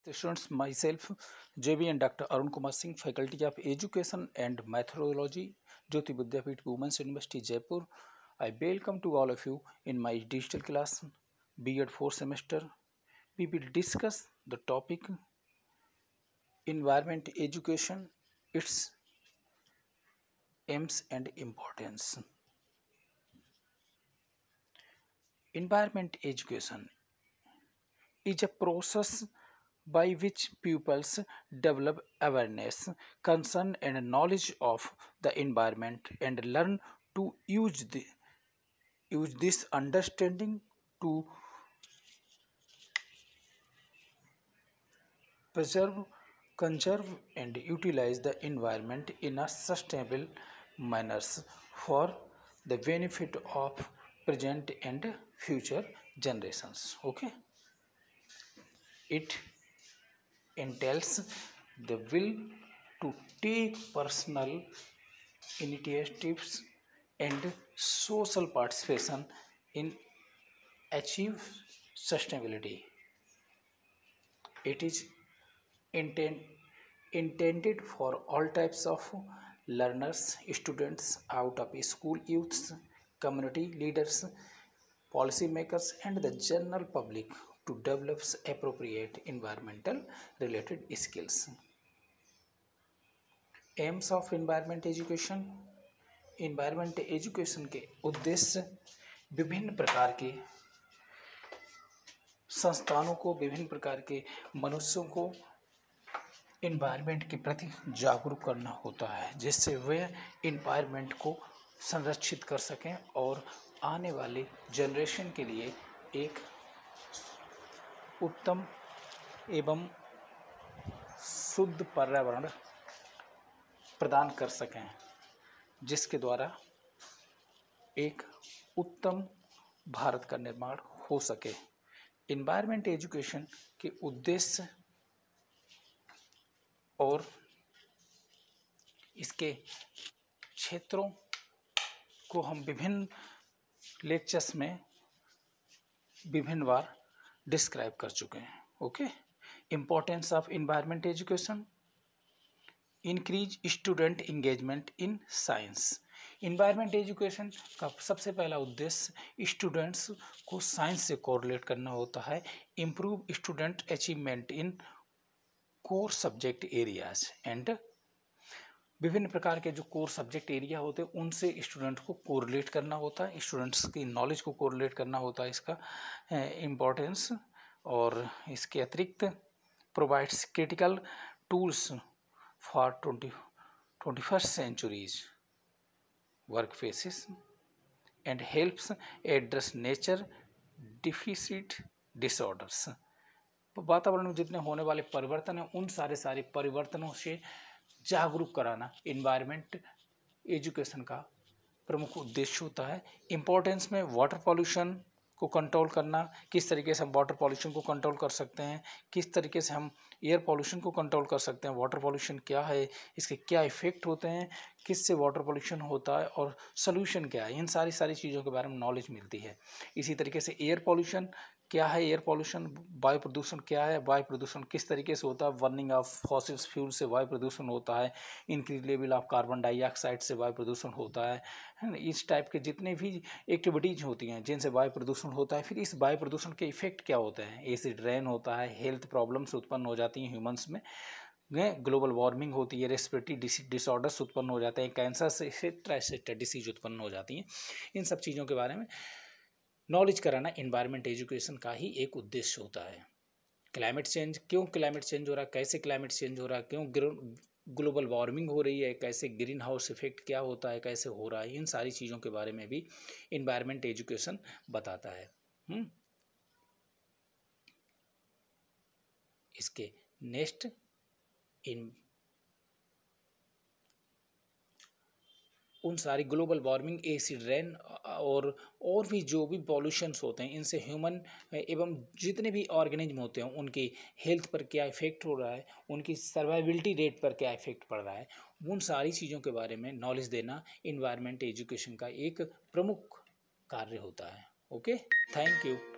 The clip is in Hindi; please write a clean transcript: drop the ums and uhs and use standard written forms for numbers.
Students, myself JB and Dr. Arun Kumar Singh, Faculty of Education and Methodology, Jyoti Vidyapeeth Women's University, Jaipur. I welcome to all of you in my digital class, B.Ed 4th semester. We will discuss the topic environment education, its aims and importance. Environment education is a process by which pupils develop awareness, concern and knowledge of the environment and learn to use this understanding to preserve, conserve and utilize the environment in a sustainable manner for the benefit of present and future generations. Okay, it entails the will to take personal initiatives and social participation in achieve sustainability. It is intended for all types of learners, students out of school, youths, community leaders, policy makers and the general public to develop appropriate environmental related skills. Aims of environment education. environment education के उद्देश्य विभिन्न प्रकार के संस्थानों को, विभिन्न प्रकार के मनुष्यों को एनवायरनमेंट के प्रति जागरूक करना होता है, जिससे वे एनवायरनमेंट को संरक्षित कर सकें और आने वाले जनरेशन के लिए एक उत्तम एवं शुद्ध पर्यावरण प्रदान कर सकें, जिसके द्वारा एक उत्तम भारत का निर्माण हो सके। एनवायरनमेंट एजुकेशन के उद्देश्य और इसके क्षेत्रों को हम विभिन्न लेक्चर्स में विभिन्न बार डिस्क्राइब कर चुके हैं। Okay, importance of environment education, increase student engagement in science. Environment education का सबसे पहला उद्देश्य स्टूडेंट्स को साइंस से कोरिलेट करना होता है। Improve student achievement in core subject areas and विभिन्न प्रकार के जो कोर सब्जेक्ट एरिया होते हैं उनसे स्टूडेंट को कोरिलेट करना होता है, स्टूडेंट्स की नॉलेज को कोरिलेट करना होता है इसका इम्पोर्टेंस। और इसके अतिरिक्त provides critical tools for 21st centuries workplaces and helps address nature deficit disorders। वातावरण में जितने होने वाले परिवर्तन हैं उन सारे परिवर्तनों से जागरूक कराना एनवायरनमेंट एजुकेशन का प्रमुख उद्देश्य होता है। इम्पोर्टेंस में वाटर पॉल्यूशन को कंट्रोल करना, किस तरीके से हम वाटर पॉल्यूशन को कंट्रोल कर सकते हैं, किस तरीके से हम एयर पॉल्यूशन को कंट्रोल कर सकते हैं, वाटर पॉल्यूशन क्या है, इसके क्या इफ़ेक्ट होते हैं, किससे वाटर पॉल्यूशन होता है और सोल्यूशन क्या है, इन सारी चीज़ों के बारे में नॉलेज मिलती है। इसी तरीके से एयर पॉल्यूशन क्या है, एयर पॉल्यूशन वायु प्रदूषण क्या है, वायु प्रदूषण किस तरीके से होता है, बर्निंग ऑफ फॉसिल फ्यूल से वायु प्रदूषण होता है, increase level of carbon dioxide से वायु प्रदूषण होता है ना। इस टाइप के जितने भी एक्टिविटीज़ होती हैं जिनसे वायु प्रदूषण होता है, फिर इस वायु प्रदूषण के इफेक्ट क्या होते हैं, एसिड रेन होता है, हेल्थ प्रॉब्लम्स उत्पन्न हो जाती हैं ह्यूमंस में, ग्लोबल वार्मिंग होती है, रेस्पिरेटरी डिसऑर्डर्स उत्पन्न हो जाते हैं, कैंसर से एक्सेट्रा डिसीज उत्पन्न हो जाती हैं। इन सब चीज़ों के बारे में नॉलेज कराना एनवायरनमेंट एजुकेशन का ही एक उद्देश्य होता है। क्लाइमेट चेंज, क्यों क्लाइमेट चेंज हो रहा है, कैसे क्लाइमेट चेंज हो रहा है, क्यों ग्लोबल वार्मिंग हो रही है, कैसे ग्रीन हाउस इफेक्ट क्या होता है, कैसे हो रहा है, इन सारी चीज़ों के बारे में भी एनवायरनमेंट एजुकेशन बताता है। इसके नेक्स्ट उन सारी ग्लोबल वार्मिंग, एसिड रेन और भी जो भी पॉल्यूशंस होते हैं इनसे ह्यूमन एवं जितने भी ऑर्गेनिज्म होते हैं उनकी हेल्थ पर क्या इफेक्ट हो रहा है, उनकी सर्वाइबिलिटी रेट पर क्या इफेक्ट पड़ रहा है, उन सारी चीज़ों के बारे में नॉलेज देना एनवायरनमेंट एजुकेशन का एक प्रमुख कार्य होता है। Okay, thank you.